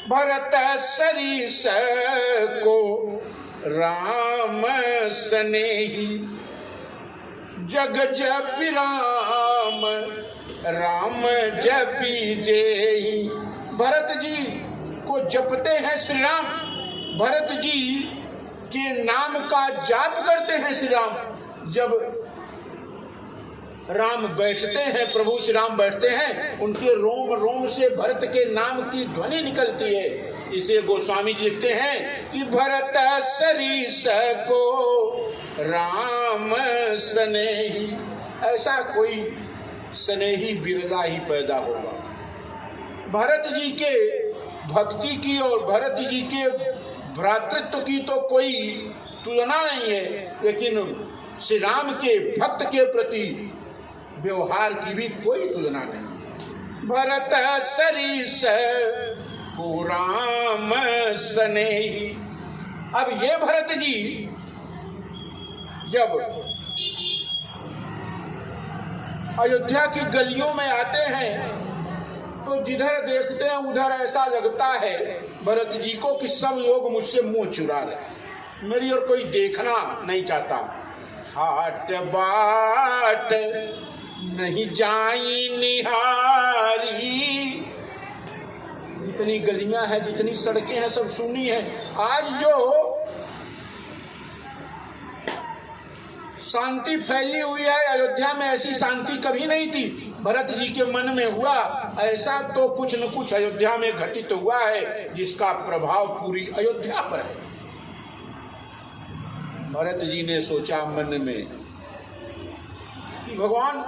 भरत सरीस को राम स्नेही, जग जपि राम राम जपि जेहि। भरत जी को जपते हैं श्री राम, भरत जी के नाम का जाप करते हैं श्री राम। जब राम बैठते हैं, प्रभु श्री राम बैठते हैं, उनके रोम रोम से भरत के नाम की ध्वनि निकलती है। इसे गोस्वामी जी लिखते हैं कि भरत सरीस को राम स्नेही, ऐसा कोई स्नेही बिरला ही पैदा होगा। भरत जी के भक्ति की और भरत जी के भ्रातृत्व की तो कोई तुलना नहीं है, लेकिन श्री राम के भक्त के प्रति व्यवहार की भी कोई तुलना नहीं। भरत सरीस को राम स्नेही। अब ये भरत जी जब अयोध्या की गलियों में आते हैं तो जिधर देखते हैं उधर ऐसा लगता है भरत जी को कि सब लोग मुझसे मुंह चुरा रहे, मेरी और कोई देखना नहीं चाहता। हाट बाट नहीं जाई निहारी, जितनी गलियां हैं, जितनी सड़कें हैं, सब सुनी है। आज जो शांति फैली हुई है अयोध्या में, ऐसी शांति कभी नहीं थी। भरत जी के मन में हुआ ऐसा तो कुछ न कुछ अयोध्या में घटित हुआ है जिसका प्रभाव पूरी अयोध्या पर है। भरत जी ने सोचा मन में कि भगवान,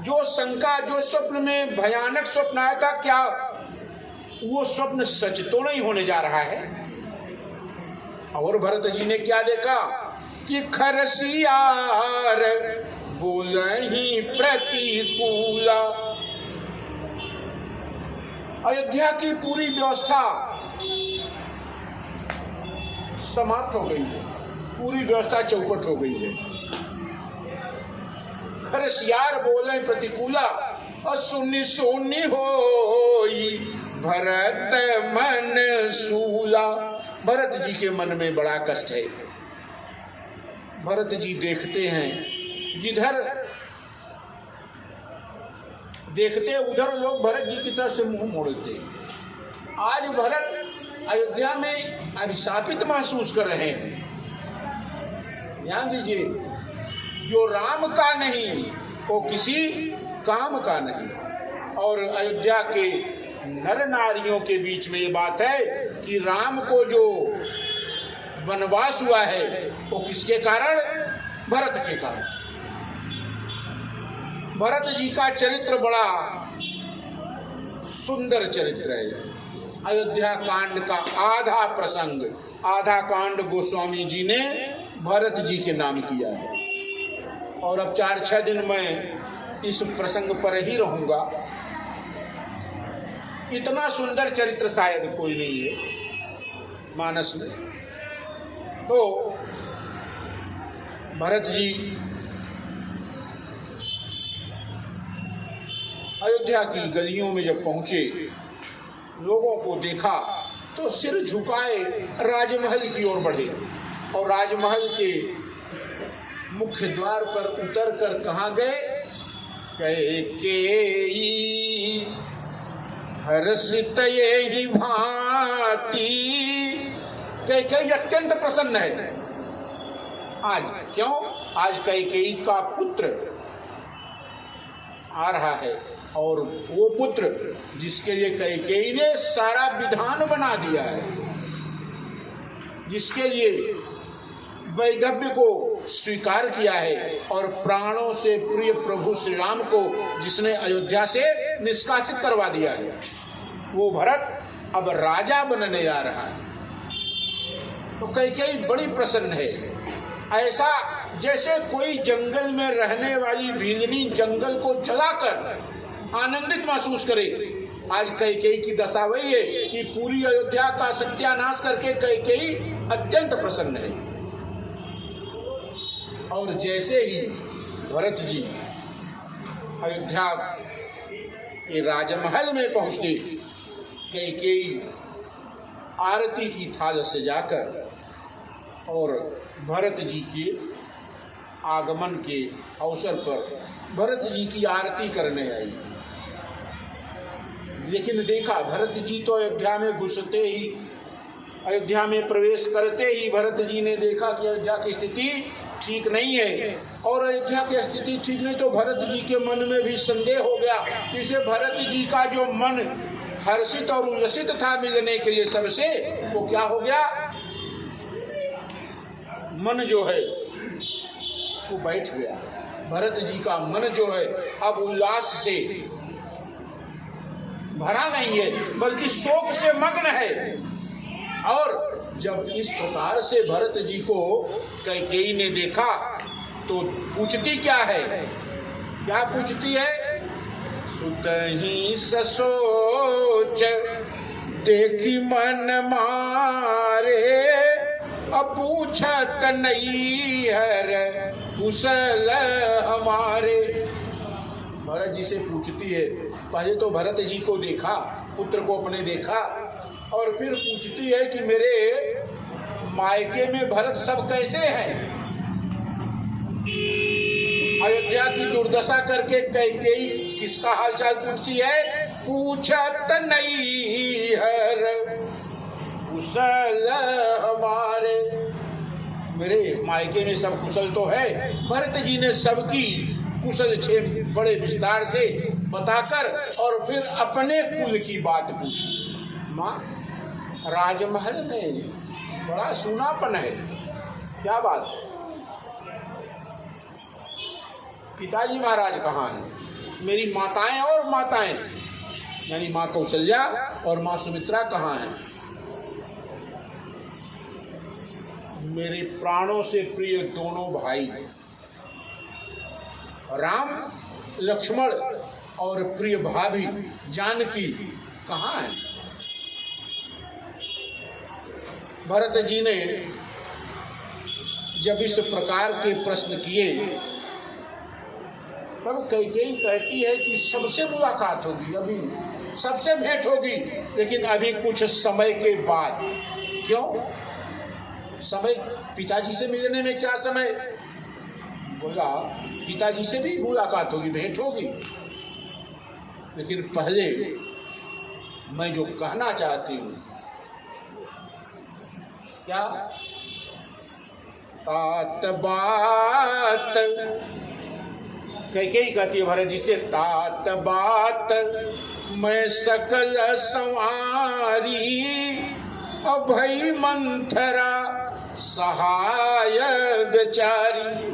जो शंका, जो स्वप्न में भयानक स्वप्न आया था, क्या वो स्वप्न सच तो नहीं होने जा रहा है? और भरत जी ने क्या देखा कि खरसियार बोलहि प्रतिकूला। अयोध्या की पूरी व्यवस्था समाप्त हो गई है, पूरी व्यवस्था चौपट हो गई है। खरसियार बोले प्रतिकूला, और सुनी सुनी होई भरत मन सूला। भरत जी के मन में बड़ा कष्ट है। भरत जी देखते हैं, जिधर देखते उधर लोग भरत जी की तरफ से मुंह मोड़ते। आज भरत अयोध्या में अभिशापित महसूस कर रहे हैं। ध्यान दीजिए, जो राम का नहीं वो किसी काम का नहीं। और अयोध्या के नर नारियों के बीच में ये बात है कि राम को जो वनवास हुआ है वो किसके कारण? भरत के कारण। भरत जी का चरित्र बड़ा सुंदर चरित्र है। अयोध्या कांड का आधा प्रसंग, आधा कांड गोस्वामी जी ने भरत जी के नाम किया है। और अब 4-6 दिन मैं इस प्रसंग पर ही रहूंगा। इतना सुंदर चरित्र शायद कोई नहीं है मानस में। तो भरत जी अयोध्या की गलियों में जब पहुंचे, लोगों को देखा तो सिर झुकाए राजमहल की ओर बढ़े। और राजमहल के मुख्य द्वार पर उतर कर कहाँ गए? कैकेयी हर्षित ही भांति। कैकेयी अत्यंत प्रसन्न है आज। क्यों? आज कैकेयी का पुत्र आ रहा है, और वो पुत्र जिसके लिए कैकेयी ने सारा विधान बना दिया है, जिसके लिए वैधव्य को स्वीकार किया है, और प्राणों से प्रिय प्रभु श्री राम को जिसने अयोध्या से निष्कासित करवा दिया है, वो भरत अब राजा बनने जा रहा है। तो कैकेयी बड़ी प्रसन्न है। ऐसा जैसे कोई जंगल में रहने वाली भीलनी जंगल को जलाकर आनंदित महसूस करे। आज कैकेयी की दशा वही है कि पूरी अयोध्या का सत्यानाश करके कैकेयी अत्यंत प्रसन्न है। और जैसे ही भरत जी अयोध्या के राजमहल में पहुंचे, कैकेयी आरती की थाल सजाकर और भरत जी के आगमन के अवसर पर भरत जी की आरती करने आई। लेकिन देखा भरत जी तो अयोध्या में घुसते ही, अयोध्या में प्रवेश करते ही भरत जी ने देखा कि अयोध्या की स्थिति ठीक नहीं है। और अयोध्या की स्थिति ठीक नहीं तो भरत जी के मन में भी संदेह हो गया। इसे भरत जी का जो मन हर्षित और उल्लसित था मिलने के लिए सबसे, वो क्या हो गया, मन जो है वो बैठ गया। भरत जी का मन जो है अब उल्लास से भरा नहीं है बल्कि शोक से मग्न है। और जब इस प्रकार से भरत जी को कैकेयी ने देखा तो पूछती क्या है, क्या पूछती है, सुतहि ससोच देखी मन मारे अपूछत नहीं हर कुशल हमारे। भरत जी से पूछती है, पहले तो भरत जी को देखा, पुत्र को अपने देखा, और फिर पूछती है कि मेरे मायके में भरत सब कैसे हैं। अयोध्या की दुर्दशा करके कैकेयी किसका हालचाल पूछती है, पूछत नहीं हर कुशल हमारे। मेरे मायके में सब कुशल तो है। भरत जी ने सबकी कुशल क्षेम बड़े विस्तार से बताकर और फिर अपने कुल की बात पूछी। माँ, राजमहल में बड़ा सूनापन है, क्या बात है, पिताजी महाराज कहाँ हैं, मेरी माताएं और माताएं यानी माँ कौशल्या और माँ सुमित्रा कहाँ हैं, मेरे प्राणों से प्रिय दोनों भाई राम लक्ष्मण और प्रिय भाभी जानकी कहाँ हैं। भरत जी ने जब इस प्रकार के प्रश्न किए तब कैकेयी कहती है कि सबसे मुलाकात होगी, अभी सबसे भेंट होगी, लेकिन अभी कुछ समय के बाद। क्यों समय, पिताजी से मिलने में क्या समय, बोला पिताजी से भी मुलाकात होगी, भेंट होगी, लेकिन पहले मैं जो कहना चाहती हूँ, क्या, तात बात, कैकेयी कहती है भरत जी से, तात बात मैं सकल संवारी अभय मंथरा सहाय बेचारी।